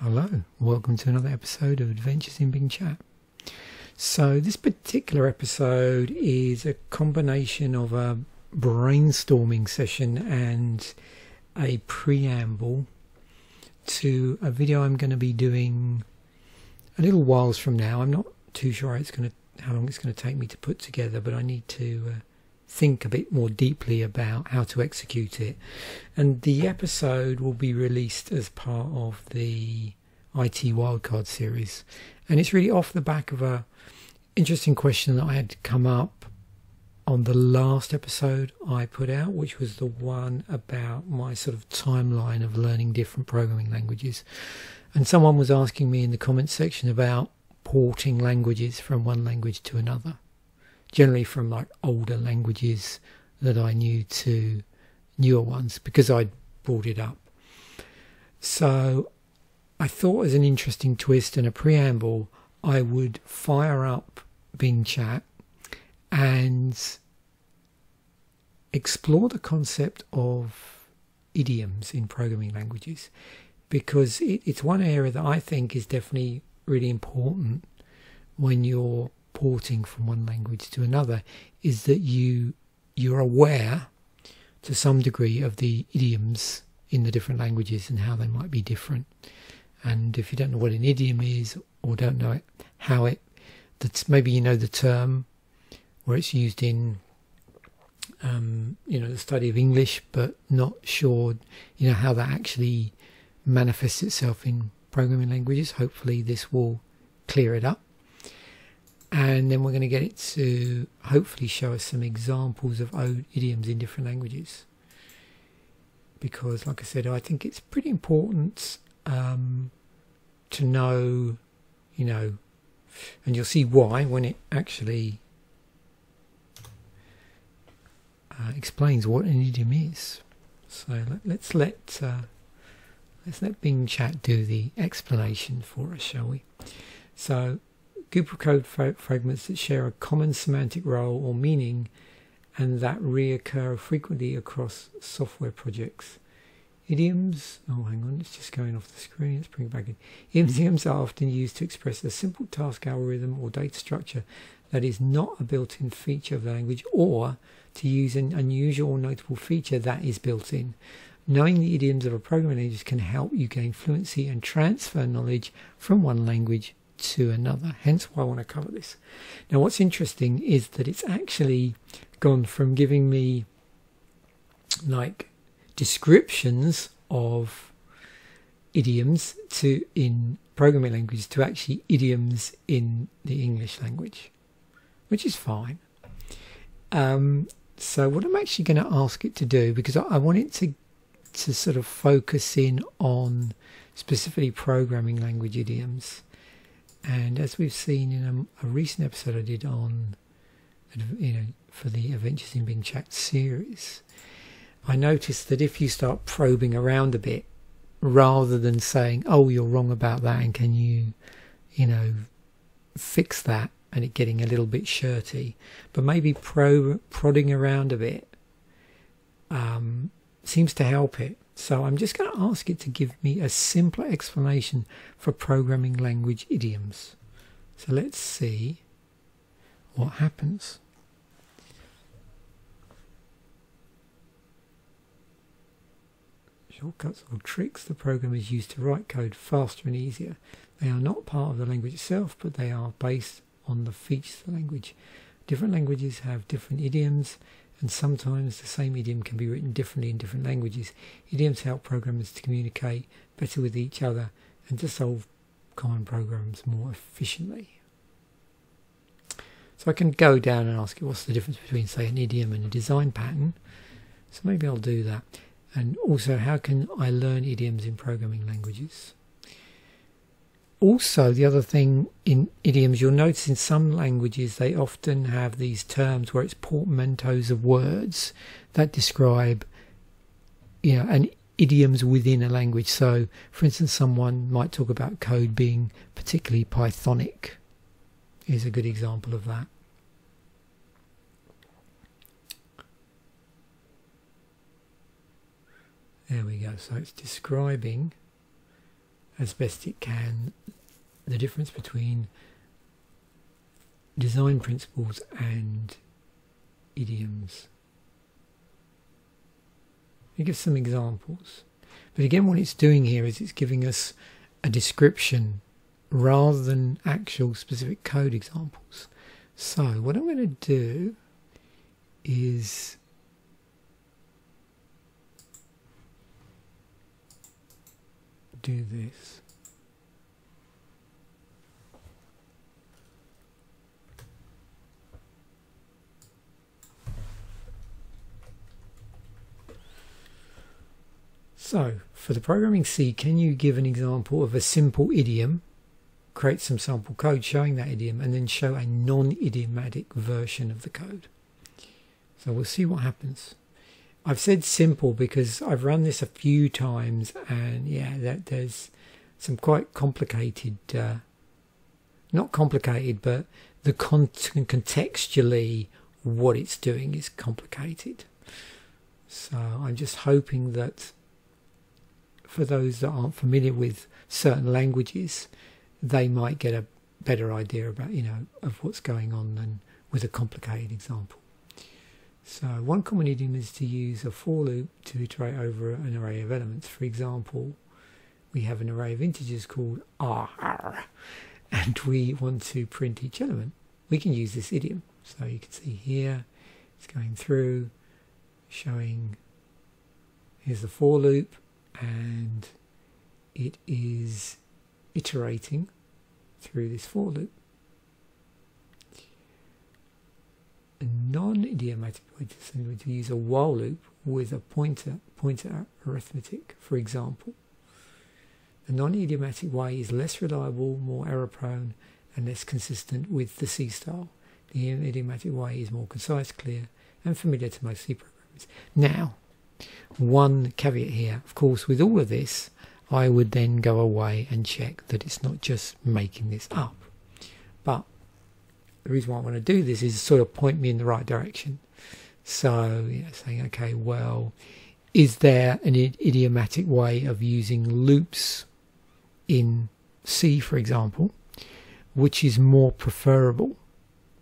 Hello, welcome to another episode of Adventures in Bing Chat. So this particular episode is a combination of a brainstorming session and a preamble to a video I'm going to be doing a little whiles from now. I'm not too sure how long it's going to take me to put together, but I need to think a bit more deeply about how to execute it. And the episode will be released as part of the IT Wildcard series. And it's really off the back of a interesting question that I had come up on the last episode I put out, which was the one about my sort of timeline of learning different programming languages. And someone was asking me in the comments section about porting languages from one language to another. Generally from like older languages that I knew to newer ones, because I'd brought it up. So I thought, as an interesting twist and a preamble, I would fire up Bing Chat and explore the concept of idioms in programming languages, because it's one area that I think is definitely really important when you're porting from one language to another, is that you're aware to some degree of the idioms in the different languages and how they might be different. And if you don't know what an idiom is, or don't know that's maybe you know the term where it's used in the study of English, but not sure how that actually manifests itself in programming languages. Hopefully this will clear it up. And then we're going to get it to hopefully show us some examples of idioms in different languages. Because, like I said, I think it's pretty important to know, and you'll see why when it actually explains what an idiom is. So let's let Bing Chat do the explanation for us, shall we? So, group of code fragments that share a common semantic role or meaning and that reoccur frequently across software projects. Idioms, hang on, it's just going off the screen, let's bring it back in. Idioms are often used to express a simple task algorithm or data structure that is not a built-in feature of the language, or to use an unusual or notable feature that is built in. Knowing the idioms of a programming language can help you gain fluency and transfer knowledge from one language to another, hence why I want to cover this. Now what's interesting is that it's actually gone from giving me like descriptions of idioms in programming languages to actually idioms in the English language, which is fine. So what I'm actually going to ask it to do, because I want it to sort of focus in on specifically programming language idioms. And as we've seen in a recent episode I did on, for the Adventures in Bing Chat series, I noticed that if you start probing around a bit, rather than saying, oh, you're wrong about that, and can you, fix that, and it getting a little bit shirty, but maybe prodding around a bit seems to help it. So I'm just going to ask it to give me a simpler explanation for programming language idioms. So let's see what happens. Shortcuts or tricks the programmers use to write code faster and easier. They are not part of the language itself, but they are based on the features of the language. Different languages have different idioms, and sometimes the same idiom can be written differently in different languages. Idioms help programmers to communicate better with each other and to solve common programs more efficiently. So I can go down and ask it what's the difference between, say, an idiom and a design pattern. So maybe I'll do that. And also, how can I learn idioms in programming languages? Also, the other thing in idioms, you'll notice in some languages they often have these terms where it's portmanteaus of words that describe, an idioms within a language. So, for instance, someone might talk about code being particularly Pythonic. Is a good example of that. There we go. So it's describing as best it can the difference between design principles and idioms. It gives some examples, but again what it's doing here is it's giving us a description rather than actual specific code examples. So what I'm going to do is do this. So for the programming C, can you give an example of a simple idiom, create some sample code showing that idiom, and then show a non-idiomatic version of the code? So we'll see what happens. I've said simple because I've run this a few times, and yeah, there's some quite complicated, not complicated, but the contextually what it's doing is complicated. So I'm just hoping that for those that aren't familiar with certain languages, they might get a better idea about, of what's going on than with a complicated example. So one common idiom is to use a for loop to iterate over an array of elements. For example, we have an array of integers called r, and we want to print each element. We can use this idiom. So you can see here, it's going through, showing, here's the for loop, and it is iterating through this for loop. A non-idiomatic way to use a while loop with a pointer arithmetic, for example. The non-idiomatic way is less reliable, more error prone, and less consistent with the C style. The idiomatic way is more concise, clear, and familiar to most C programmers. Now, one caveat here, of course, with all of this, I would then go away and check that it's not just making this up. But the reason why I want to do this is sort of point me in the right direction. So, saying, okay, well, is there an idiomatic way of using loops in C, for example, which is more preferable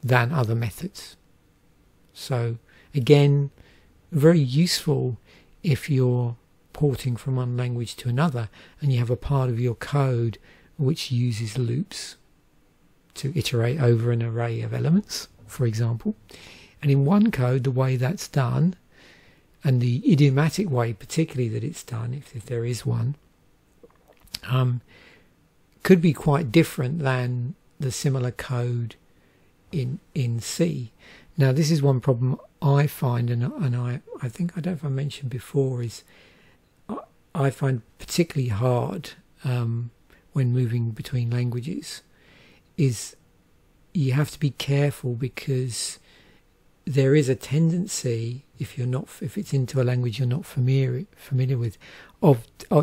than other methods? So, again, very useful if you're porting from one language to another and you have a part of your code which uses loops to iterate over an array of elements, for example. And in one code, the way that's done, and the idiomatic way particularly that it's done, if there is one, could be quite different than the similar code in C. Now, this is one problem I find, and I think, I don't know if I mentioned before, is I find particularly hard when moving between languages, is you have to be careful, because there is a tendency, if it's into a language you're not familiar with,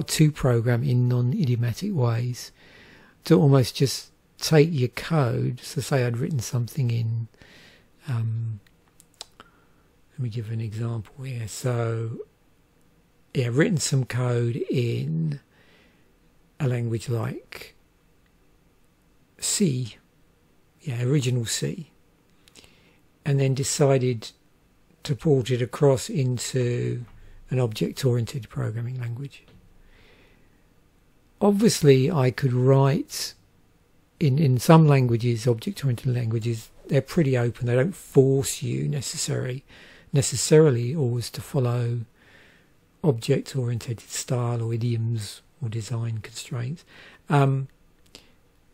to program in non-idiomatic ways, to almost just take your code. So say I'd written something in, let me give an example here. So yeah, I've written some code in a language like C, original C, and then decided to port it across into an object-oriented programming language. Obviously, I could write in some languages, object-oriented languages, they're pretty open. They don't force you necessarily always to follow object-oriented style or idioms or design constraints. Now,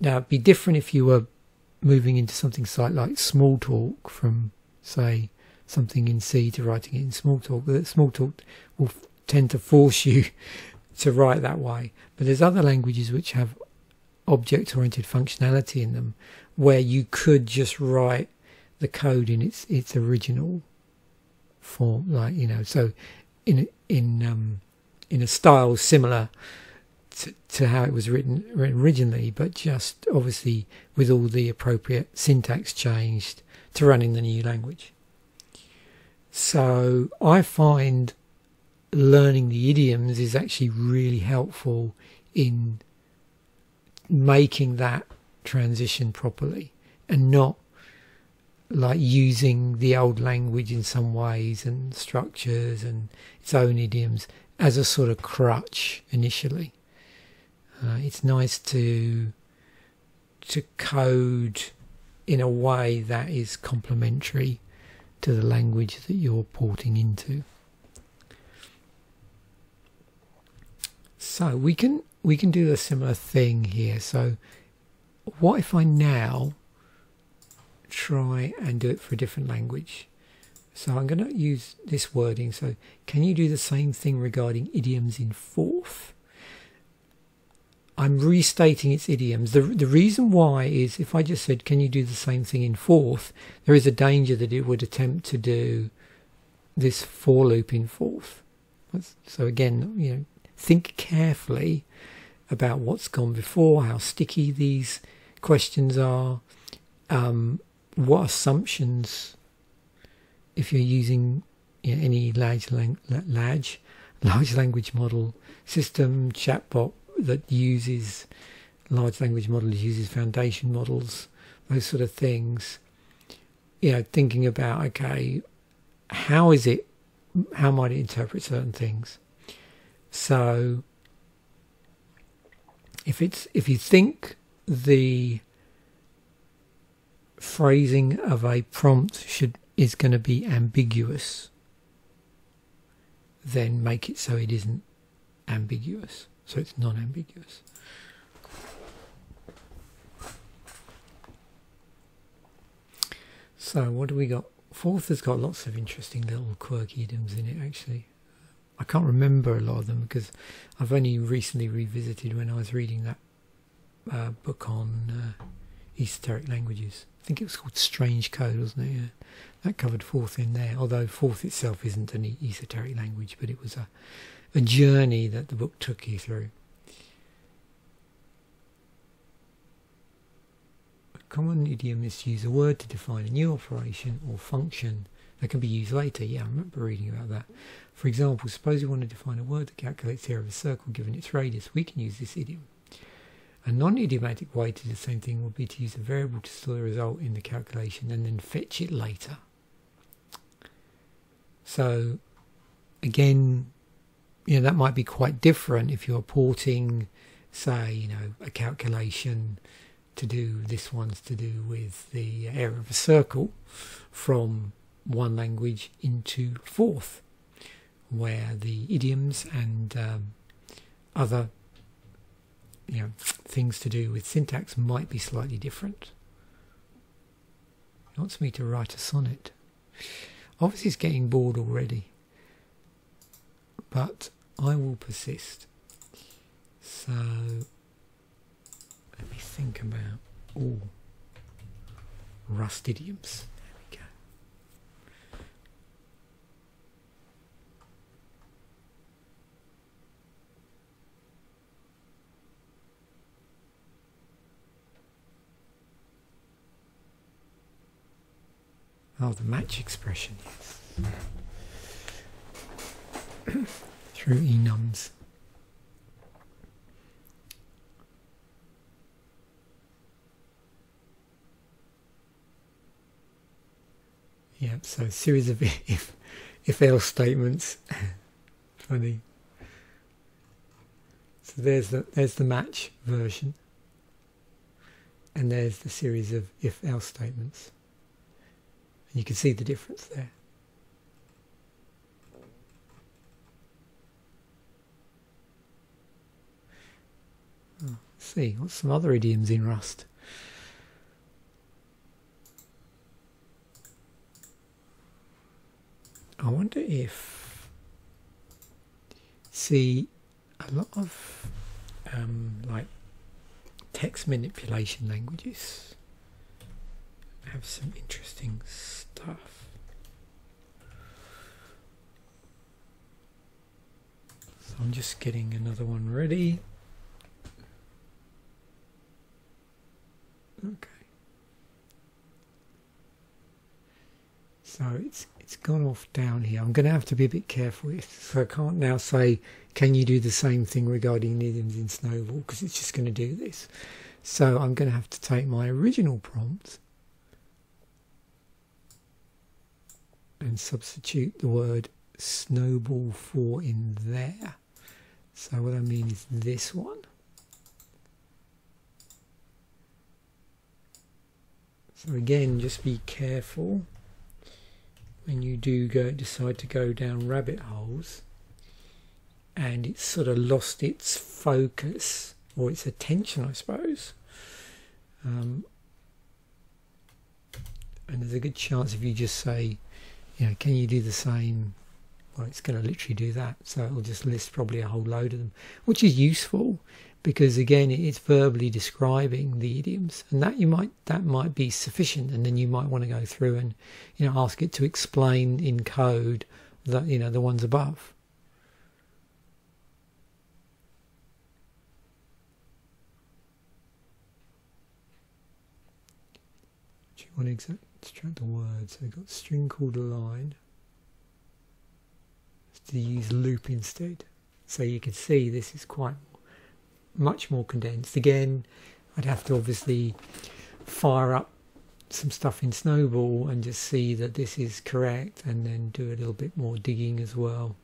it'd be different if you were moving into something like SmallTalk, from, say, something in C to writing it in SmallTalk. But SmallTalk will tend to force you to write that way. But there's other languages which have object-oriented functionality in them, where you could just write the code in its original form, so in a style similar to how it was written originally, but just obviously with all the appropriate syntax changed to run in the new language. So I find learning the idioms is actually really helpful in making that transition properly, and not like using the old language in some ways and structures and its own idioms as a sort of crutch initially. It's nice to code in a way that is complementary to the language that you're porting into. So we can do a similar thing here. So what if I now try and do it for a different language? So I'm going to use this wording. So can you do the same thing regarding idioms in fourth? I'm restating its idioms. The reason why is, if I just said, can you do the same thing in fourth, there is a danger that it would attempt to do this for loop in fourth. So again, you know, think carefully about what's gone before, how sticky these questions are, what assumptions, if you're using, you know, any large language model system, chatbot that uses large language models, uses foundation models, those sort of things, you know, thinking about, okay, how might it interpret certain things? So if you think the phrasing of a prompt is going to be ambiguous, then make it so it isn't ambiguous, so it's non-ambiguous. So what do we got? Fourth has got lots of interesting little quirky idioms in it, actually. I can't remember a lot of them because I've only recently revisited when I was reading that book on esoteric languages. I think it was called Strange Code, wasn't it? Yeah. That covered fourth in there, although fourth itself isn't an esoteric language, but it was a journey that the book took you through. A common idiom is to use a word to define a new operation or function that can be used later. Yeah, I remember reading about that. For example, suppose you want to define a word that calculates the area of a circle given its radius. We can use this idiom. A non-idiomatic way to do the same thing would be to use a variable to store the result in the calculation and then fetch it later. So again, you know, that might be quite different if you're porting, say, you know, a calculation to do, this one's to do with the area of a circle from one language into fourth, where the idioms and other, you know, things to do with syntax might be slightly different. He wants me to write a sonnet. Obviously it's getting bored already, but I will persist. So let me think about Rust idioms. There we go. Oh, the match expression, yes. Through enums. Yeah, so a series of if-else statements. Funny. So there's the match version, and there's the series of if-else statements. And you can see the difference there. Oh, let's see, what's some other idioms in Rust? I wonder if, see, a lot of like text manipulation languages have some interesting stuff. So I'm just getting another one ready. Okay. So it's it's gone off down here. I'm going to have to be a bit careful with this. So I can't now say, can you do the same thing regarding idioms in Snowball, because it's just going to do this. So I'm going to have to take my original prompt and substitute the word Snowball 4 in there. So what I mean is this one. So again, just be careful when you do decide to go down rabbit holes and it's sort of lost its focus or its attention, I suppose. And there's a good chance if you just say, you know, can you do the same? Well, it's going to literally do that. So it'll just list probably a whole load of them, which is useful because again, it's verbally describing the idioms, and that might be sufficient. And then you might want to go through and, you know, ask it to explain in code that, you know, the ones above. Do you want to extract the word? So we've got string called a line. To use loop instead, so you can see this is quite much more condensed. Again, I'd have to obviously fire up some stuff in Snowball and just see that this is correct, and then do a little bit more digging as well.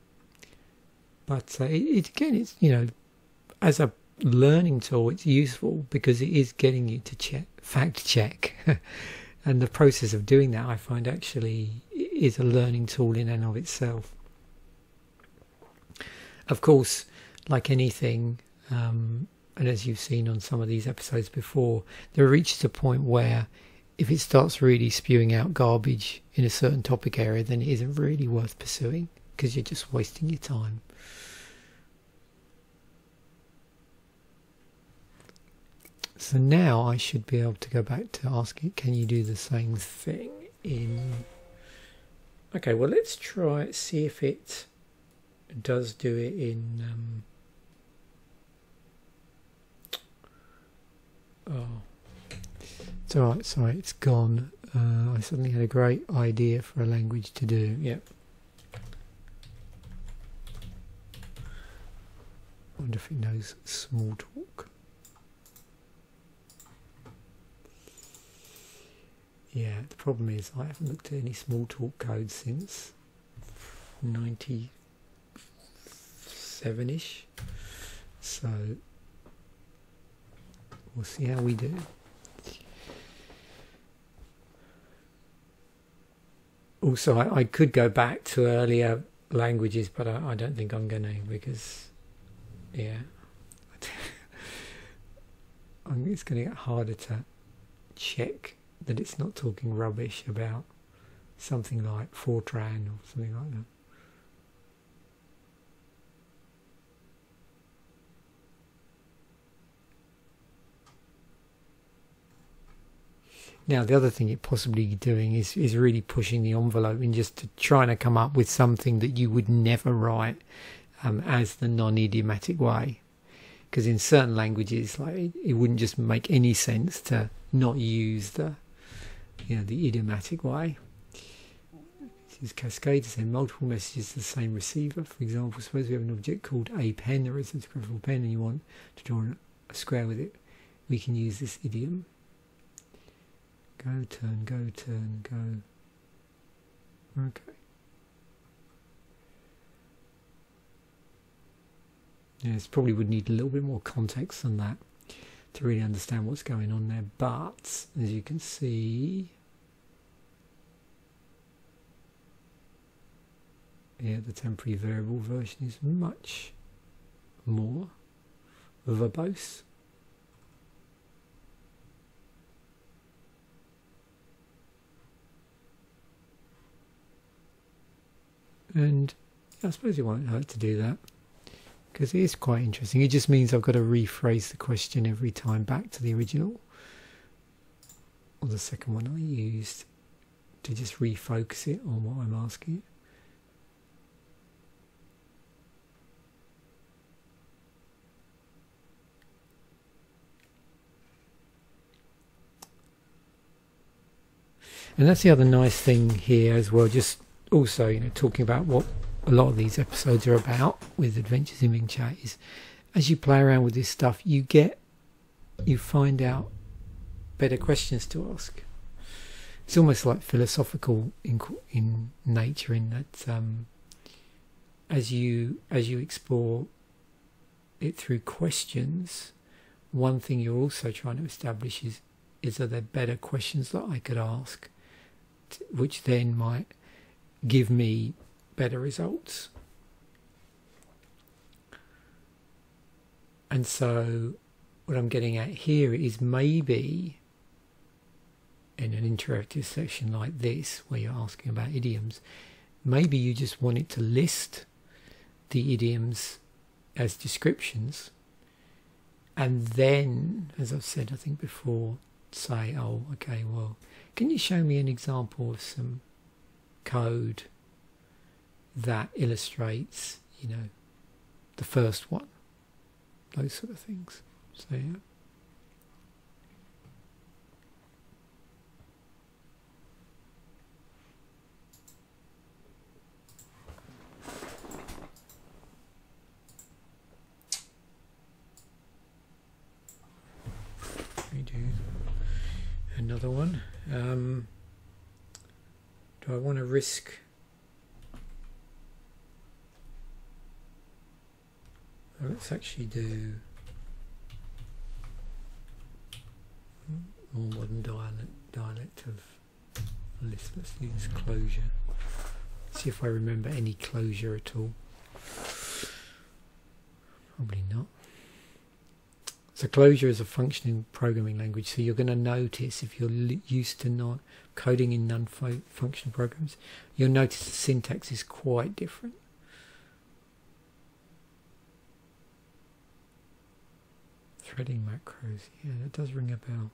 But again, it's, you know, as a learning tool, it's useful because it is getting you to fact check, and the process of doing that, I find, actually is a learning tool in and of itself. Of course, like anything, and as you've seen on some of these episodes before, there reaches a point where if it starts really spewing out garbage in a certain topic area, then it isn't really worth pursuing because you're just wasting your time. So now I should be able to go back to asking, can you do the same thing in... Okay, well, let's try, see if it does do it in oh, it's alright, sorry, it's gone. I suddenly had a great idea for a language to do. Yep. I wonder if it knows SmallTalk. Yeah, the problem is I haven't looked at any SmallTalk code since 97-ish, so we'll see how we do. Also, I could go back to earlier languages, but I don't think I'm going to, because, yeah, it's going to get harder to check that it's not talking rubbish about something like Fortran or something like that. Now, the other thing it possibly doing is really pushing the envelope and just trying to come up with something that you would never write as the non-idiomatic way. Because in certain languages, like, it wouldn't just make any sense to not use the, you know, the idiomatic way. This is Cascade to send multiple messages to the same receiver. For example, suppose we have an object called a pen, there is a scribble pen, and you want to draw a square with it. We can use this idiom. Go, turn, go, turn, go. Okay. Yeah, this probably would need a little bit more context than that to really understand what's going on there. But, as you can see, yeah, the temporary variable version is much more verbose. And I suppose it won't hurt to do that, because it is quite interesting. It just means I've got to rephrase the question every time back to the original, or the second one I used, to just refocus it on what I'm asking. And that's the other nice thing here as well, just also, you know, talking about what a lot of these episodes are about with Adventures in Bing Chat is, as you play around with this stuff, you find out better questions to ask. It's almost like philosophical in nature, in that as you explore it through questions, one thing you're also trying to establish is are there better questions that I could ask, which then might give me better results. And so what I'm getting at here is, maybe in an interactive section like this where you're asking about idioms, maybe you just want it to list the idioms as descriptions, and then, as I've said I think before, say, oh okay, well, can you show me an example of some code that illustrates, you know, the first one, those sort of things. So yeah. We do another one. Do I want to risk let's actually do more modern dialect of list. Let's use closure. See if I remember any closure at all. Probably not. So closure is a functioning programming language. So you're going to notice, if you're used to not coding in non-functional programs, you'll notice the syntax is quite different. Threading macros, yeah, that does ring a bell.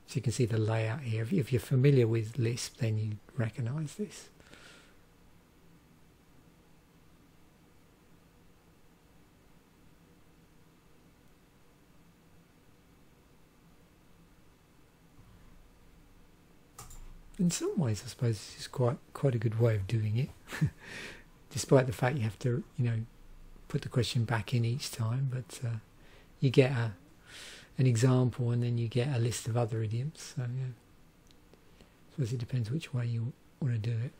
So you can see the layout here. If you're familiar with Lisp, then you recognize this. In some ways, I suppose this is quite a good way of doing it, despite the fact you have to, you know, put the question back in each time. But you get an example, and then you get a list of other idioms. So yeah, I suppose it depends which way you want to do it.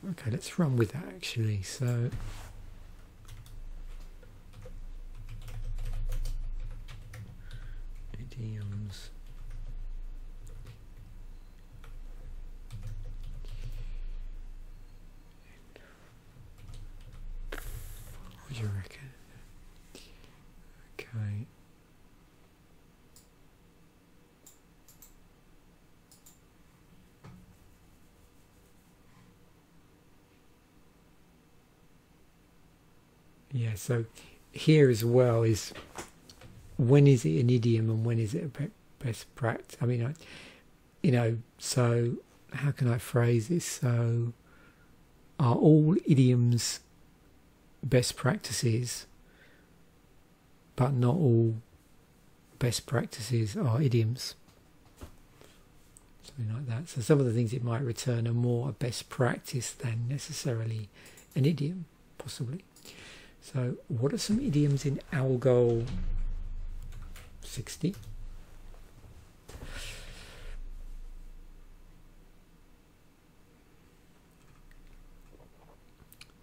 Okay, let's run with that actually. So idioms. What do you reckon? Okay. Yeah, so here as well is, when is it an idiom and when is it a best practice? I mean, you know, so how can I phrase this? So are all idioms best practices, but not all best practices are idioms? Something like that. So some of the things it might return are more a best practice than necessarily an idiom, possibly. So what are some idioms in our goal 60?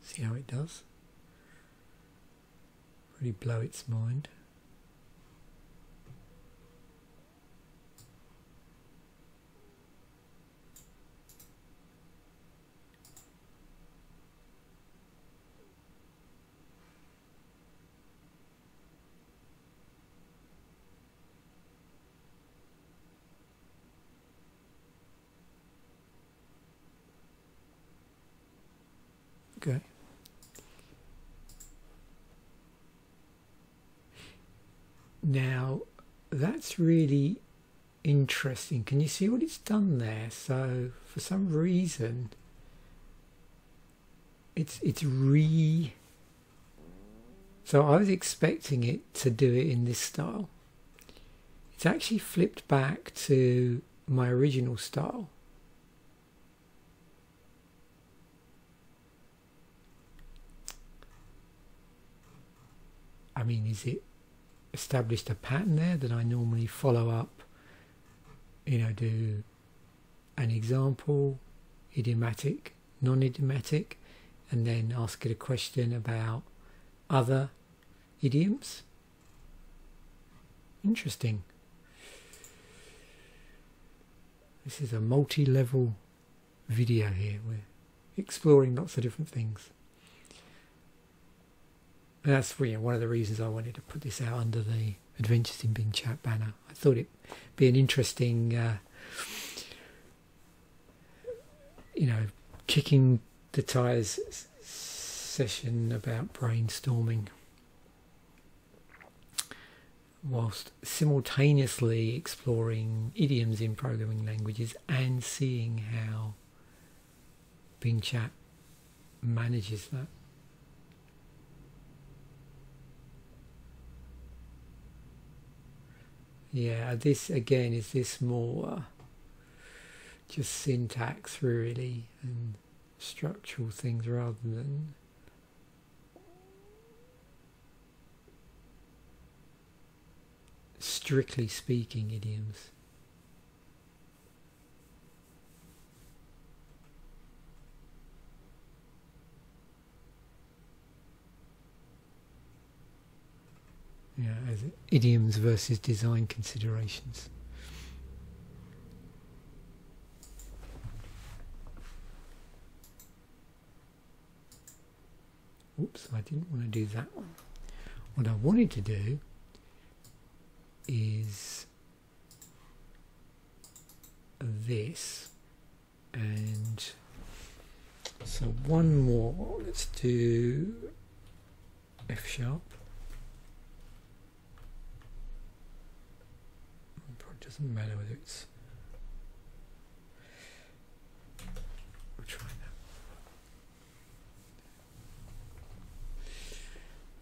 See how it does. Really blow its mind. Okay. Now that's really interesting. Can you see what it's done there? So for some reason it's so I was expecting it to do it in this style. It's actually flipped back to my original style. I mean, is it established a pattern there that I normally follow up? You know, do an example, idiomatic, non-idiomatic, and then ask it a question about other idioms. Interesting. This is a multi-level video here. We're exploring lots of different things. And that's one of the reasons I wanted to put this out under the Adventures in Bing Chat banner. I thought it'd be an interesting, kicking the tires session about brainstorming, whilst simultaneously exploring idioms in programming languages and seeing how Bing Chat manages that. Yeah, this again, is this more just syntax really and structural things rather than strictly speaking idioms? Yeah, as idioms versus design considerations. Oops, I didn't want to do that one. What I wanted to do is this, and so one more. Let's do F sharp. Doesn't matter whether it's. We'll try that.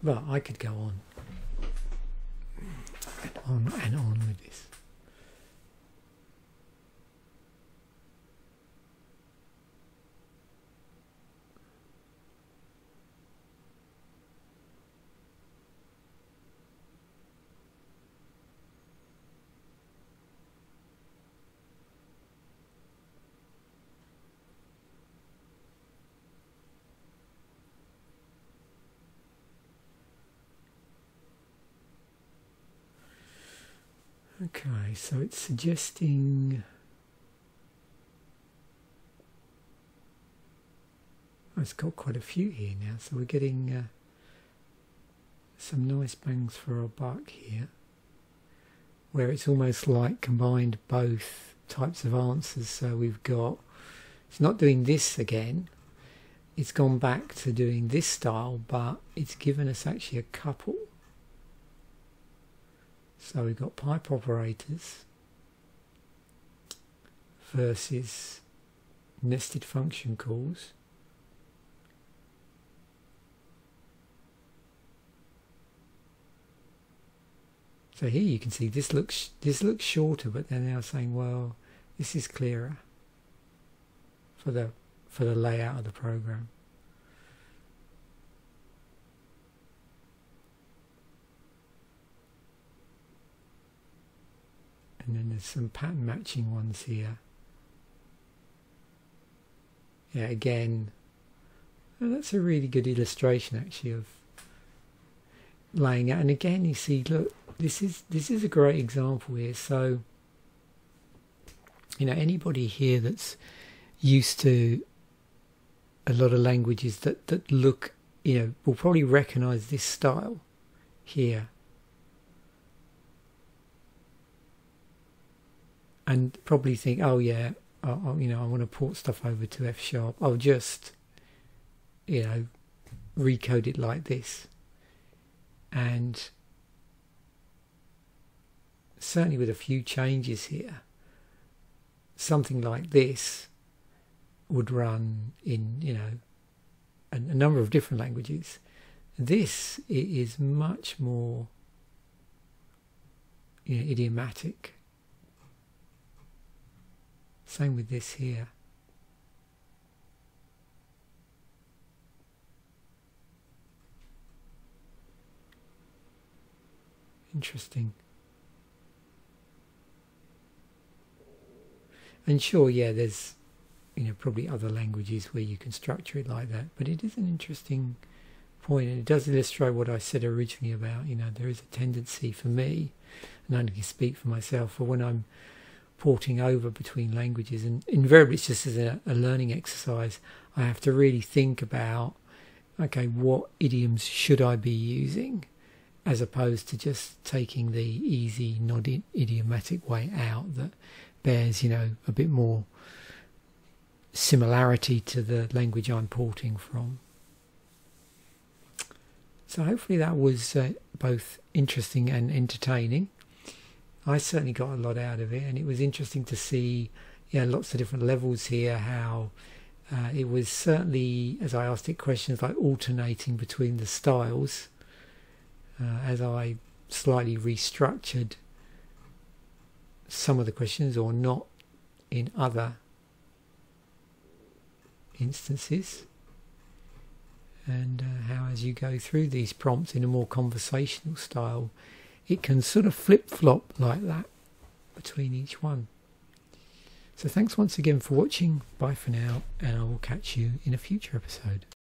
But I could go on and on with this. Okay, so it's suggesting it's got quite a few here now, so we're getting some nice bangs for our buck here, where it's almost like combined both types of answers. So we've got, it's not doing this again, it's gone back to doing this style, but it's given us actually a couple. So we've got pipe operators versus nested function calls. So here you can see this looks shorter, but they're now saying, well, this is clearer for the layout of the program. And then there's some pattern matching ones here. Yeah, again, well, that's a really good illustration actually of laying out. And again, you see, look, this is a great example here. So, you know, anybody here that's used to a lot of languages that look, you know, will probably recognize this style here. And probably think, oh yeah, you know, I want to port stuff over to F sharp. I'll just, you know, recode it like this. And certainly with a few changes here, something like this would run in, you know, a number of different languages. This is much more, you know, idiomatic. Same with this here. Interesting. And sure, yeah, there's, you know, probably other languages where you can structure it like that, but it is an interesting point, and it does illustrate what I said originally about, you know, there is a tendency for me, and I can speak for myself, for when I'm porting over between languages, and invariably it's just as a learning exercise, I have to really think about, okay, what idioms should I be using, as opposed to just taking the easy non-idiomatic way out that bears, you know, a bit more similarity to the language I'm porting from. So hopefully that was both interesting and entertaining. I certainly got a lot out of it, and it was interesting to see, you know, lots of different levels here, how it was certainly, as I asked it questions, like alternating between the styles as I slightly restructured some of the questions, or not in other instances, and how as you go through these prompts in a more conversational style, it can sort of flip-flop like that between each one. So thanks once again for watching. Bye for now, and I will catch you in a future episode.